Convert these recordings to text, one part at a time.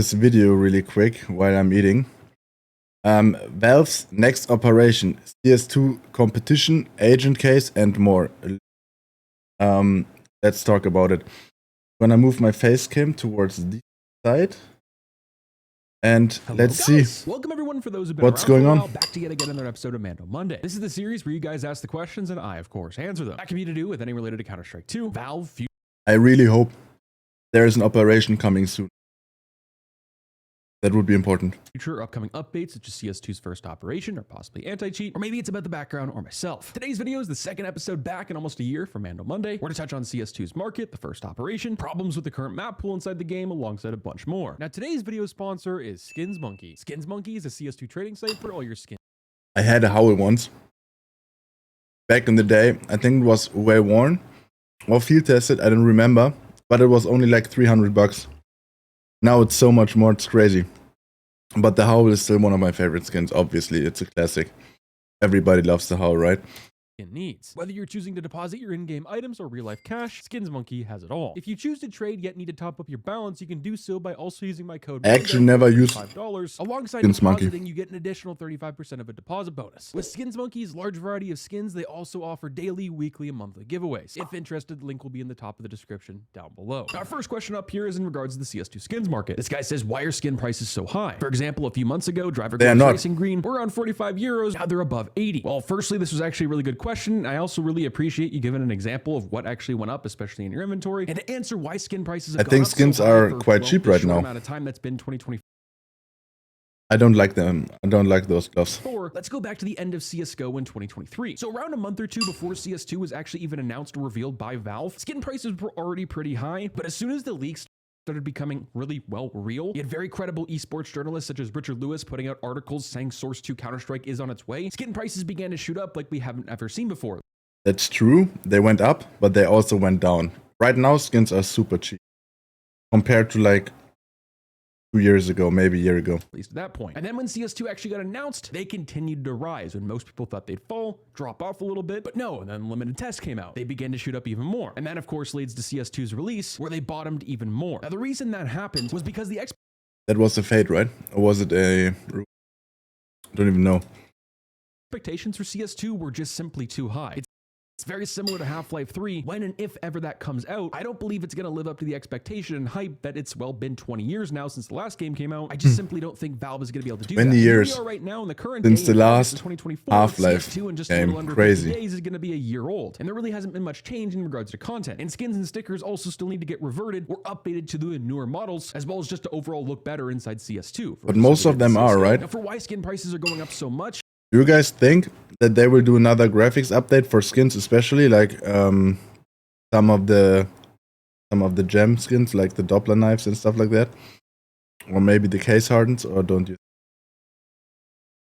this video really quick while I'm eating. Valve's next operation, CS2 competition, agent case, and more. Let's talk about it. I'm gonna move my face cam towards the side. And let's see. Welcome everyone for those who've been what's going on. Back to yet again another episode of Mando Monday. This is the series where you guys ask the questions and I, of course, answer them. That can be to do with any related to Counter-Strike 2, Valve, I really hope there is an operation coming soon. That would be important. Future upcoming updates such as CS2's first operation or possibly anti-cheat, or maybe it's about the background or myself. Today's video is the second episode back in almost a year for Mando Monday. We're to touch on CS2's market, the first operation, problems with the current map pool inside the game, alongside a bunch more. Now today's video sponsor is Skins Monkey. Skins Monkey is a CS2 trading site for all your skins. I had a howl once. Back in the day, I think it was well worn or field tested, I don't remember, but it was only like 300 bucks. Now it's so much more, it's crazy. But the Howl is still one of my favorite skins, obviously, it's a classic. Everybody loves the Howl, right? Needs. Whether you're choosing to deposit your in-game items or real-life cash, Skins Monkey has it all. If you choose to trade yet need to top up your balance, you can do so by also using my code. I actually never used $5. Alongside Skins depositing, Monkey. You get an additional 35% of a deposit bonus. With Skins Monkey's large variety of skins, they also offer daily, weekly, and monthly giveaways. If interested, the link will be in the top of the description down below. Our first question up here is in regards to the CS2 skins market. This guy says, why are skin prices so high? For example, a few months ago, Driver Racing Green were around 45 euros. Now they're above 80. Well, firstly, this was actually a really good question. I also really appreciate you giving an example of what actually went up, especially in your inventory, and to answer why skin prices have I think skins are quite cheap right now. Amount of time that's been 2024. I don't like them. I don't like those gloves. Let's go back to the end of CSGO in 2023. So around a month or two before CS2 was actually even announced or revealed by Valve, skin prices were already pretty high, but as soon as the leaks started becoming really real. You had very credible esports journalists such as Richard Lewis putting out articles saying Source 2 Counter-Strike is on its way. Skin prices began to shoot up like we haven't ever seen before. That's true. They went up, but they also went down. Right now, skins are super cheap compared to like 2 years ago, maybe a year ago. At least at that point. And then when CS2 actually got announced, they continued to rise when most people thought they'd fall, drop off a little bit, but no, and then limited test came out. They began to shoot up even more. And that of course leads to CS2's release where they bottomed even more. Now the reason that happened was because that was a fade, right? Or was it a... I don't even know. Expectations for CS2 were just simply too high. It's very similar to Half-Life 3. When and if ever that comes out, I don't believe it's going to live up to the expectation and hype that it's, well, been 20 years now since the last game came out. I just simply don't think Valve is going to be able to do 20 that. years Right now in the current since game, the last 2024, Half-Life game. Crazy. Days is going to be a year old, and there really hasn't been much change in regards to content. And skins and stickers also still need to get reverted or updated to the newer models, as well as just to overall look better inside CS2. But most of them are, right? Now, for why skin prices are going up so much, do you guys think that they will do another graphics update for skins, especially like some of the gem skins, like the Doppler knives and stuff like that, or maybe the case hardens, or don't you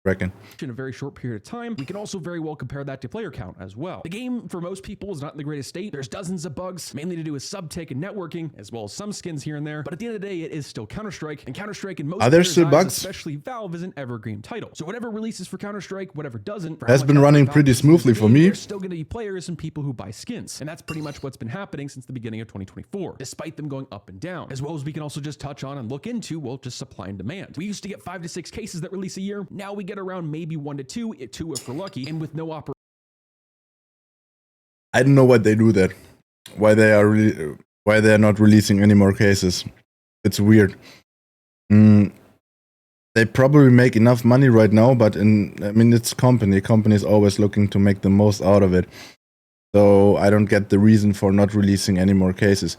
reckon? In a very short period of time, we can also very well compare that to player count as well. The game, for most people, is not in the greatest state. There's dozens of bugs, mainly to do with subtick and networking, as well as some skins here and there. But at the end of the day, it is still Counter-Strike, and Counter-Strike in most are there still bugs? Especially Valve, is an evergreen title. So whatever releases for Counter-Strike, whatever doesn't, has been running pretty smoothly for me. There's still going to be players and people who buy skins, and that's pretty much what's been happening since the beginning of 2024, despite them going up and down. As well as we can also just touch on and look into, well, just supply and demand. We used to get 5 to 6 cases that release a year. Now we get around maybe 1 to 2 if we're lucky, and with no operation. I don't know why they do that. Why they are not releasing any more cases. It's weird. They probably make enough money right now, but it's company. Company is always looking to make the most out of it. So I don't get the reason for not releasing any more cases.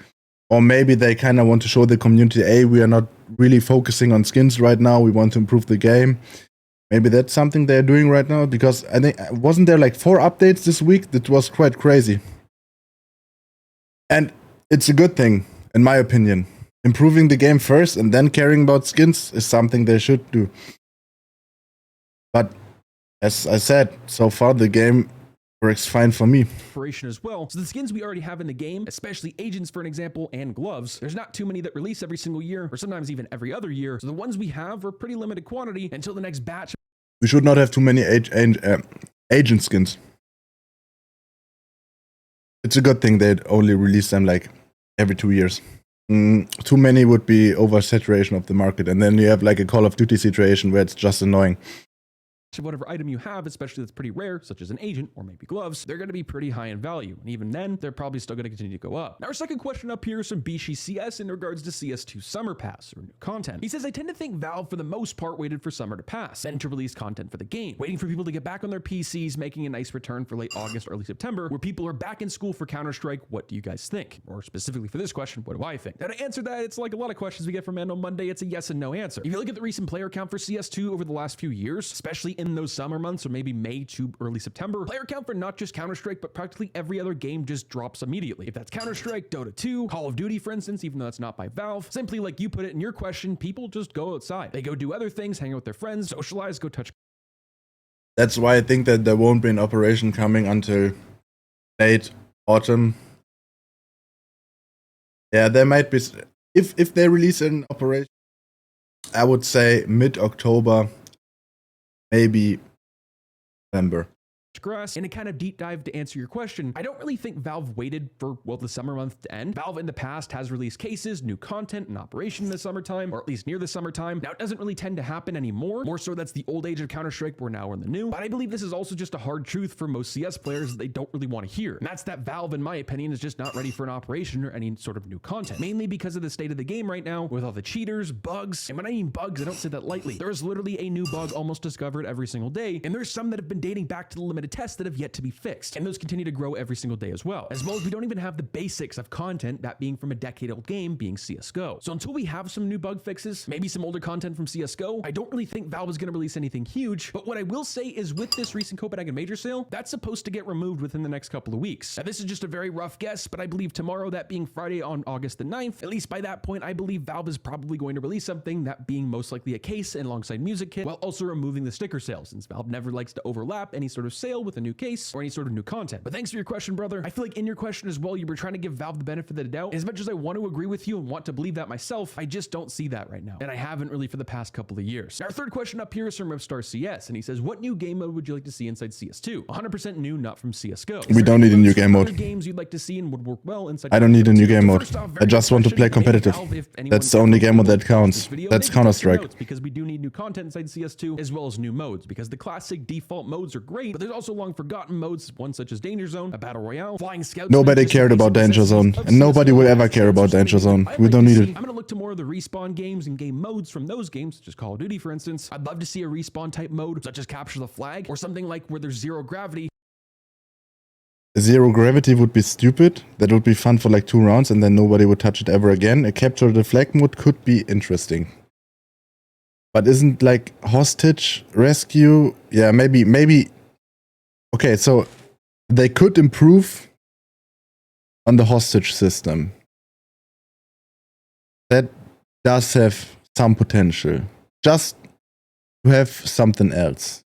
Or maybe they kind of want to show the community, hey, we are not really focusing on skins right now. We want to improve the game. Maybe that's something they're doing right now, because I think, wasn't there like 4 updates this week? That was quite crazy. And it's a good thing, in my opinion. Improving the game first and then caring about skins is something they should do. But as I said, so far the game works fine for me. As well. So the skins we already have in the game, especially agents for an example, and gloves, there's not too many that release every single year, or sometimes even every other year. So the ones we have are pretty limited quantity until the next batch. We should not have too many agent skins. It's a good thing they'd only release them like every 2 years. too many would be oversaturation of the market, and then you have like a Call of Duty situation where it's just annoying. Whatever item you have, especially that's pretty rare, such as an agent or maybe gloves, they're going to be pretty high in value. And even then, they're probably still going to continue to go up. Now, our second question up here is from Bishi CS in regards to CS2 Summer Pass or new content. He says, I tend to think Valve for the most part waited for summer to pass, then to release content for the game, waiting for people to get back on their PCs, making a nice return for late August, early September, where people are back in school for Counter-Strike. What do you guys think? Or specifically for this question, what do I think? Now, to answer that, it's like a lot of questions we get from Mando Monday, it's a yes and no answer. If you look at the recent player count for CS2 over the last few years, especially in those summer months, or maybe May to early September, player count for not just Counter-Strike, but practically every other game just drops immediately. If that's Counter-Strike, Dota 2, Call of Duty, for instance, even though that's not by Valve, simply like you put it in your question, people just go outside. They go do other things, hang out with their friends, socialize, go touch. That's why I think that there won't be an operation coming until late autumn. Yeah, there might be, if they release an operation, I would say mid-October, maybe November. Grass. In a kind of deep dive to answer your question, I don't really think Valve waited for, well, the summer month to end. Valve in the past has released cases, new content, and operation in the summertime, or at least near the summertime. Now, it doesn't really tend to happen anymore. More so, that's the old age of Counter-Strike. We're now in the new. But I believe this is also just a hard truth for most CS players that they don't really want to hear. And that's that Valve, in my opinion, is just not ready for an operation or any sort of new content. Mainly because of the state of the game right now, with all the cheaters, bugs. And when I mean bugs, I don't say that lightly. There is literally a new bug almost discovered every single day. And there's some that have been dating back to the limited tests that have yet to be fixed, and those continue to grow every single day as well as we don't even have the basics of content, that being from a decade-old game being CSGO. So until we have some new bug fixes, maybe some older content from CSGO, I don't really think Valve is going to release anything huge. But what I will say is, with this recent Copenhagen Major sale, that's supposed to get removed within the next couple of weeks. Now, this is just a very rough guess, but I believe tomorrow, that being Friday on August the 9th, at least by that point, I believe Valve is probably going to release something, that being most likely a case and alongside music kit, while also removing the sticker sale, since Valve never likes to overlap any sort of sale with a new case or any sort of new content. But thanks for your question, brother. I feel like in your question as well, you were trying to give Valve the benefit of the doubt. As much as I want to agree with you and want to believe that myself, I just don't see that right now. And I haven't really for the past couple of years. Now, our third question up here is from Ripstar CS, and he says, what new game mode would you like to see inside CS2? 100% new, not from CSGO. We don't need a new game mode. Games you'd like to see and would work well inside. I don't need a new game mode. I just want to play competitive. That's the only game mode that counts. That's Counter-Strike. Because we do need new content inside CS2, as well as new modes, because the classic default modes are great, but there's also long forgotten modes, one such as Danger Zone, a Battle Royale, Flying Scouts. Nobody cared about Danger Zone, and nobody will ever care about Danger Zone. We don't need it. I'm going to look to more of the respawn games and game modes from those games, such as Call of Duty, for instance. I'd love to see a respawn type mode, such as Capture the Flag, or something like where there's zero gravity. Zero gravity would be stupid. That would be fun for like 2 rounds, and then nobody would touch it ever again. A Capture the Flag mode could be interesting. But isn't like hostage rescue? Yeah, maybe. Okay, so they could improve on the hostage system. That does have some potential. Just to have something else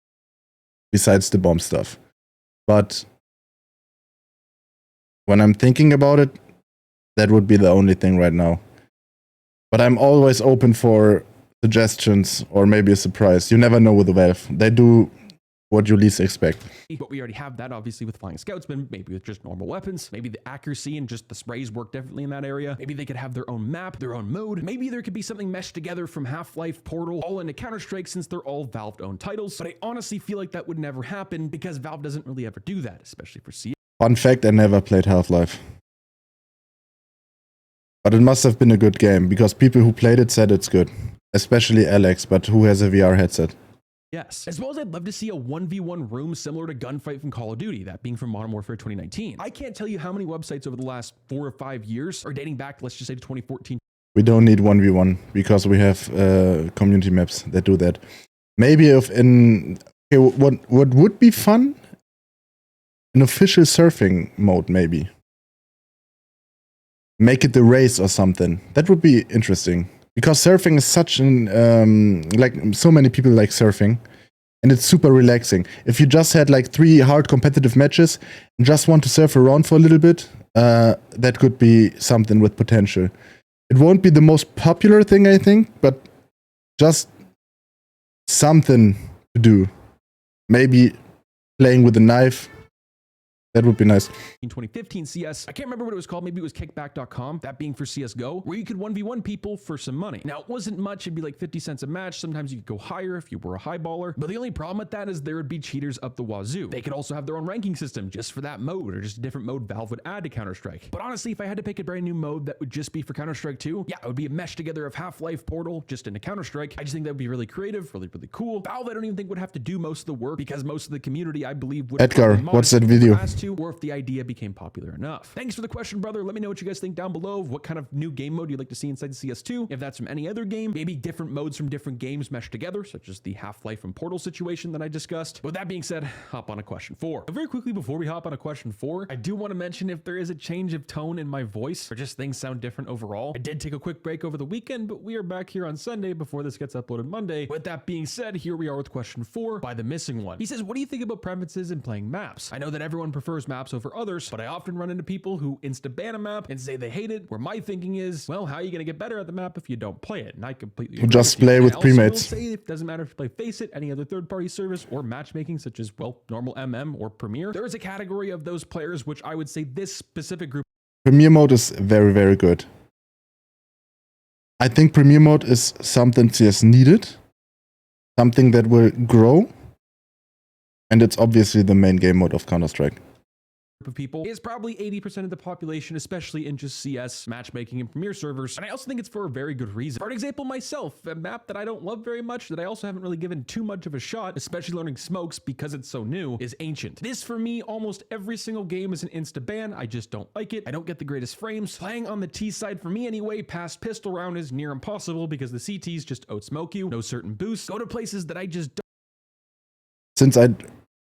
besides the bomb stuff. But when I'm thinking about it, that would be the only thing right now. But I'm always open for suggestions or maybe a surprise. You never know with Valve. They do what you least expect. But we already have that, obviously, with Flying Scoutsmen, maybe with just normal weapons. Maybe the accuracy and just the sprays work differently in that area. Maybe they could have their own map, their own mode. Maybe there could be something meshed together from Half-Life, Portal, all into Counter-Strike, since they're all Valve-owned titles. But I honestly feel like that would never happen because Valve doesn't really ever do that, especially for CS. Fun fact, I never played Half-Life. But it must have been a good game, because people who played it said it's good. Especially Alex, but who has a VR headset. Yes. As well as I'd love to see a 1v1 room similar to Gunfight from Call of Duty, that being from Modern Warfare 2019. I can't tell you how many websites over the last 4 or 5 years are dating back, let's just say, to 2014. We don't need 1v1 because we have community maps that do that. Maybe what would be fun? An official surfing mode, maybe. Make it the race or something. That would be interesting. Because surfing is such an, like, so many people like surfing, and it's super relaxing. If you just had like 3 hard competitive matches and just want to surf around for a little bit, that could be something with potential. It won't be the most popular thing, I think, but just something to do. Maybe playing with a knife That would be nice. In 2015 CS, I can't remember what it was called, maybe it was kickback.com, that being for CSGO, where you could 1v1 people for some money. Now, it wasn't much, it'd be like 50 cents a match, sometimes you could go higher if you were a high baller, but the only problem with that is there would be cheaters up the wazoo. They could also have their own ranking system just for that mode, or just a different mode Valve would add to Counter-Strike. But honestly, if I had to pick a brand new mode that would just be for Counter-Strike 2, yeah, it would be a mesh together of Half-Life, Portal, just into Counter-Strike. I just think that would be really creative, really, really cool. Valve, I don't even think would have to do most of the work, because most of the community, I believe, would Edgar, what's that video? Or if the idea became popular enough. Thanks for the question, brother. Let me know what you guys think down below. What kind of new game mode you'd like to see inside CS2? If that's from any other game, maybe different modes from different games meshed together, such as the Half-Life and Portal situation that I discussed. With that being said, hop on to question 4. But very quickly before we hop on to question 4, I do want to mention if there is a change of tone in my voice or just things sound different overall. I did take a quick break over the weekend, but we are back here on Sunday before this gets uploaded Monday. With that being said, here we are with question 4 by the missing one. He says, what do you think about preferences in playing maps? I know that everyone prefers maps over others, but I often run into people who insta-ban a map and say they hate it, where my thinking is, well, how are you going to get better at the map if you don't play it? And I completely agree just with play with premates. Say it doesn't matter if you play Face It, any other third-party service, or matchmaking such as, well, normal MM or Premier. There is a category of those players which I would say this specific group Premier mode is very, very good. I think Premier mode is something CS needed, something that will grow, and it's obviously the main game mode of Counter-Strike. of people is probably 80% of the population, especially in just CS, matchmaking, and Premier servers. And I also think it's for a very good reason. For example, myself, a map that I don't love very much, that I also haven't really given too much of a shot, especially learning smokes because it's so new, is Ancient. This, for me, almost every single game is an insta-ban. I just don't like it. I don't get the greatest frames. Playing on the T side, for me anyway, past pistol round is near impossible because the CTs just outsmoke you. No certain boosts. Go to places that I just don't. Since I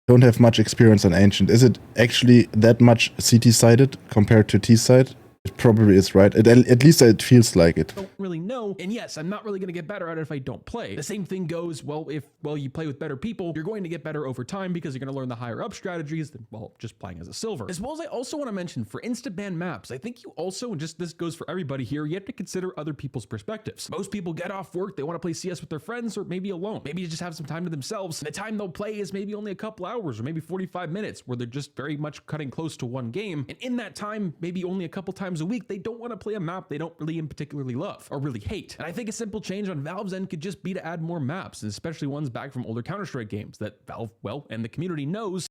don't have much experience on Ancient, is it actually that much CT-sided compared to T-side? It probably is, right? At least it feels like it. Don't really know. And yes, I'm not really going to get better at it if I don't play. The same thing goes, well, if you play with better people, you're going to get better over time because you're going to learn the higher up strategies than, well, just playing as a silver. As well as I also want to mention for insta-ban maps, I think you also, and just this goes for everybody here, you have to consider other people's perspectives. Most people get off work, they want to play CS with their friends or maybe alone. Maybe you just have some time to themselves. And the time they'll play is maybe only a couple hours or maybe 45 minutes where they're just very much cutting close to one game. And in that time, maybe only a couple times a week, they don't want to play a map they don't really particularly love or really hate. And I think a simple change on Valve's end could just be to add more maps, and especially ones back from older Counter-Strike games that Valve, well, and the community knows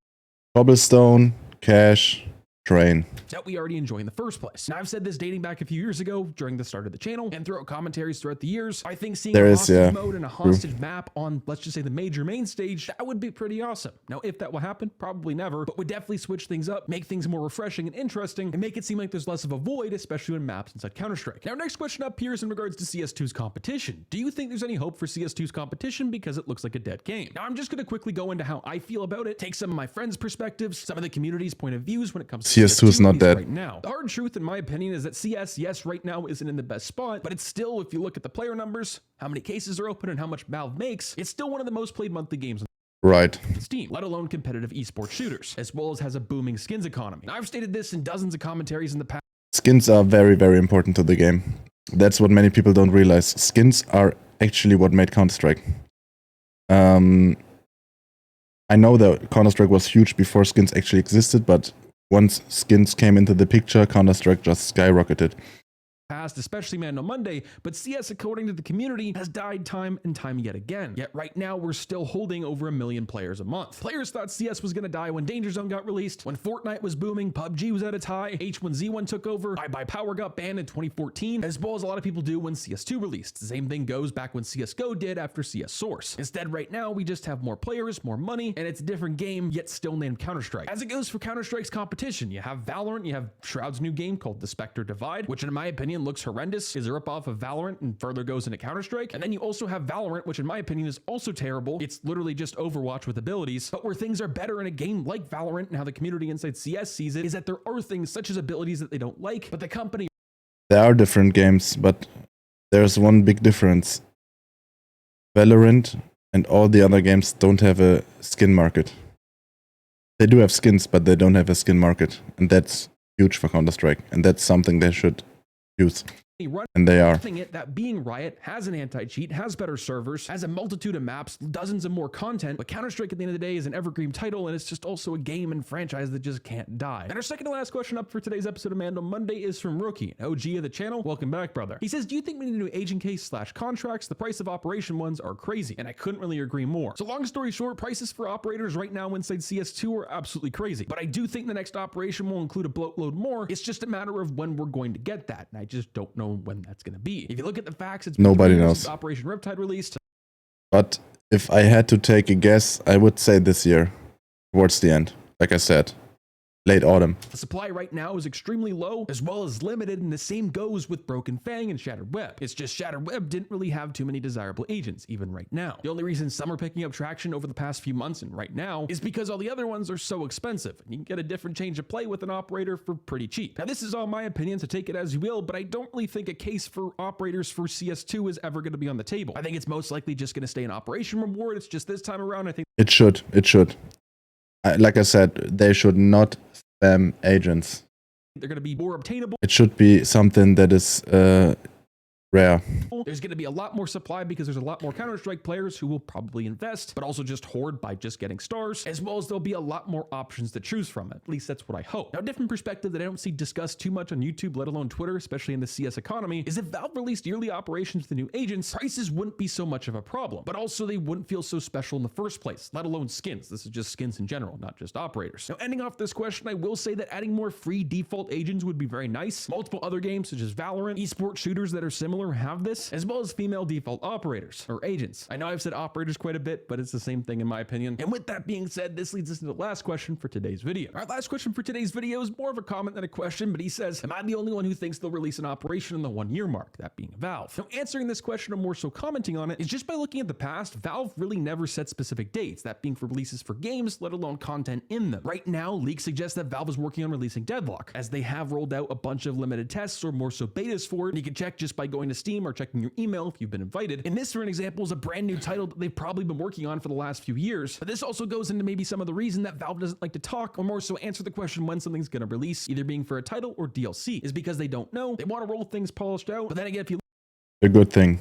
Cobblestone, Cache, Train. that we already enjoy in the first place. Now, I've said this dating back a few years ago during the start of the channel and throughout commentaries throughout the years. I think seeing a hostage mode and a hostage map on, let's just say, the major main stage, that would be pretty awesome. Now, if that will happen, probably never, but would definitely switch things up, make things more refreshing and interesting, and make it seem like there's less of a void, especially in maps inside Counter-Strike. Now, next question up here is in regards to CS2's competition. Do you think there's any hope for CS2's competition because it looks like a dead game? Now, I'm just going to quickly go into how I feel about it, take some of my friends' perspectives, some of the community's point of views when it comes to CS2 is not dead. Right now. The hard truth, in my opinion, is that CS, yes, right now isn't in the best spot, but it's still, if you look at the player numbers, how many cases are open and how much Valve makes, it's still one of the most played monthly games right. on Steam, let alone competitive esports shooters, as well as has a booming skins economy. Now, I've stated this in dozens of commentaries in the past. Skins are very, very important to the game. That's what many people don't realize. Skins are actually what made Counter-Strike. I know that Counter-Strike was huge before skins actually existed, but once skins came into the picture, Counter-Strike just skyrocketed. Past, especially Man No Monday, but CS, according to the community, has died time and time yet again. Yet right now, we're still holding over 1 million players a month. Players thought CS was gonna die when Danger Zone got released, when Fortnite was booming, PUBG was at its high, H1Z1 took over, iBuyPower got banned in 2014, as well as a lot of people do when CS2 released. The same thing goes back when CSGO did after CS Source. Instead, right now, we just have more players, more money, and it's a different game, yet still named Counter-Strike. As it goes for Counter-Strike's competition, you have Valorant, you have Shroud's new game called The Spectre Divide, which in my opinion looks horrendous, is a ripoff of Valorant and further goes into Counter-Strike. And then you also have Valorant, which in my opinion is also terrible. It's literally just Overwatch with abilities, but where things are better in a game like Valorant and how the community inside CS sees it is that there are things such as abilities that they don't like, but the company... There are different games, but there's one big difference. Valorant and all the other games don't have a skin market. They do have skins, but they don't have a skin market. And that's huge for Counter-Strike. And that's something they should use. And they are. It that being Riot has an anti-cheat, has better servers, has a multitude of maps, dozens of more content, but Counter-Strike at the end of the day is an evergreen title, and it's just also a game and franchise that just can't die. And our second to last question up for today's episode of Mando Monday is from Rookie, an OG of the channel. Welcome back, brother. He says, do you think we need a new agent case / contracts? The price of operation ones are crazy, and I couldn't really agree more. So long story short, prices for operators right now inside CS2 are absolutely crazy, but I do think the next operation will include a boatload more. It's just a matter of when we're going to get that, and I just don't know when that's going to be. If you look at the facts, it's nobody knows. Operation Riptide released. But if I had to take a guess, I would say this year, towards the end. Like I said, late autumn. The supply right now is extremely low, as well as limited, and the same goes with Broken Fang and Shattered Web. It's just Shattered Web didn't really have too many desirable agents, even right now. The only reason some are picking up traction over the past few months and right now is because all the other ones are so expensive, and you can get a different change of play with an operator for pretty cheap. Now, this is all my opinion, so take it as you will, but I don't really think a case for operators for CS2 is ever going to be on the table. I think it's most likely just going to stay an operation reward. It's just this time around, I think it should. Like I said, they should not spam agents. They're going to be more obtainable. It should be something that is rare. There's going to be a lot more supply because there's a lot more Counter-Strike players who will probably invest, but also just hoard by just getting stars, as well as there'll be a lot more options to choose from. At least that's what I hope. Now, a different perspective that I don't see discussed too much on YouTube, let alone Twitter, especially in the CS economy, is if Valve released yearly operations with the new agents, prices wouldn't be so much of a problem, but also they wouldn't feel so special in the first place, let alone skins. This is just skins in general, not just operators. Now, ending off this question, I will say that adding more free default agents would be very nice. Multiple other games such as Valorant, esports shooters that are similar have this, as well as female default operators or agents. I know I've said operators quite a bit, but it's the same thing in my opinion. And with that being said, this leads us to the last question for today's video. Our last question for today's video is more of a comment than a question, but he says, am I the only one who thinks they'll release an operation in the 1 year mark, that being Valve? Now, answering this question or more so commenting on it is just by looking at the past, Valve really never set specific dates, that being for releases for games, let alone content in them. Right now, leaks suggest that Valve is working on releasing Deadlock, as they have rolled out a bunch of limited tests or more so betas for it, and you can check just by going to Steam or checking your email if you've been invited. And this, for an example, is a brand new title that they've probably been working on for the last few years. But this also goes into maybe some of the reason that Valve doesn't like to talk or more so answer the question when something's going to release, either being for a title or DLC, is because they don't know. They want to roll things polished out. But then again, if you a good thing.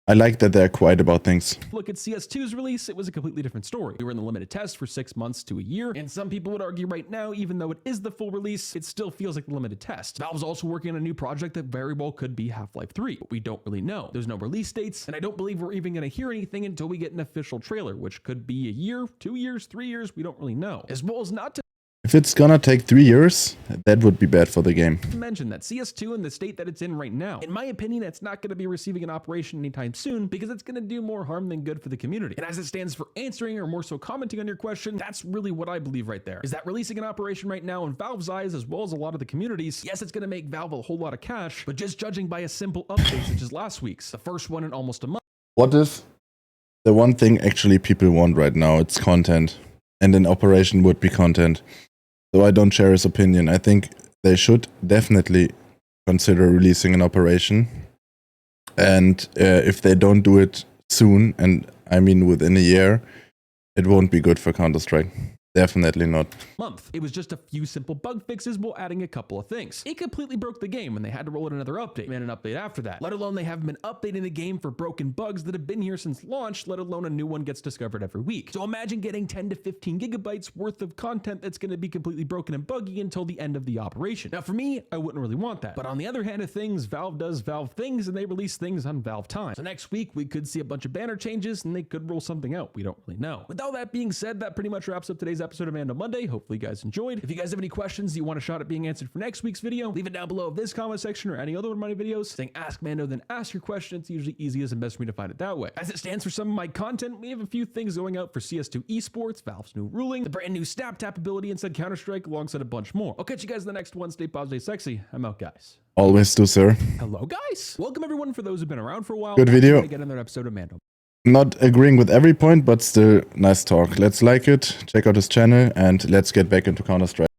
I like that they're quiet about things. Look at CS2's release, it was a completely different story. We were in the limited test for 6 months to a year, and some people would argue right now, even though it is the full release, it still feels like the limited test. Valve's also working on a new project that very well could be Half-Life 3, but we don't really know. There's no release dates, and I don't believe we're even going to hear anything until we get an official trailer, which could be a year, 2 years, 3 years, we don't really know. As well as not to If it's gonna take 3 years, that would be bad for the game. mention that CS2 in the state that it's in right now, in my opinion, it's not going to be receiving an operation anytime soon because it's going to do more harm than good for the community. And as it stands for answering or more so commenting on your question, that's really what I believe right there, is that releasing an operation right now in Valve's eyes, as well as a lot of the communities, yes, it's going to make Valve a whole lot of cash, but just judging by a simple update such as last week's, the first one in almost a month. What if the one thing actually people want right now, it's content, and an operation would be content? So I don't share his opinion. I think they should definitely consider releasing an operation. And if they don't do it soon, and I mean within a year, it won't be good for Counter-Strike. Definitely not. It was just a few simple bug fixes while adding a couple of things. It completely broke the game when they had to roll out another update and an update after that. Let alone they haven't been updating the game for broken bugs that have been here since launch, let alone a new one gets discovered every week. So imagine getting 10 to 15 gigabytes worth of content that's going to be completely broken and buggy until the end of the operation. Now for me, I wouldn't really want that. But on the other hand of things, Valve does Valve things and they release things on Valve time. So next week we could see a bunch of banner changes and they could roll something out. We don't really know. With all that being said, that pretty much wraps up today's episode of Mando Monday. Hopefully you guys enjoyed. If you guys have any questions you want a shot at being answered for next week's video, leave it down below of this comment section or any other one of my videos saying ask Mando, then ask your question. It's usually easiest and best for me to find it that way. As it stands for some of my content, we have a few things going out for CS2 esports, Valve's new ruling, the brand new snap tap ability inside Counter-Strike, alongside a bunch more. I'll catch you guys in the next one. Stay positive, stay sexy. I'm out, guys. Always do, sir. Hello, guys. Welcome everyone for those who've been around for a while. Good video. Get another episode of Mando. Not agreeing with every point, but still nice talk. Let's like it, check out his channel, and let's get back into Counter-Strike.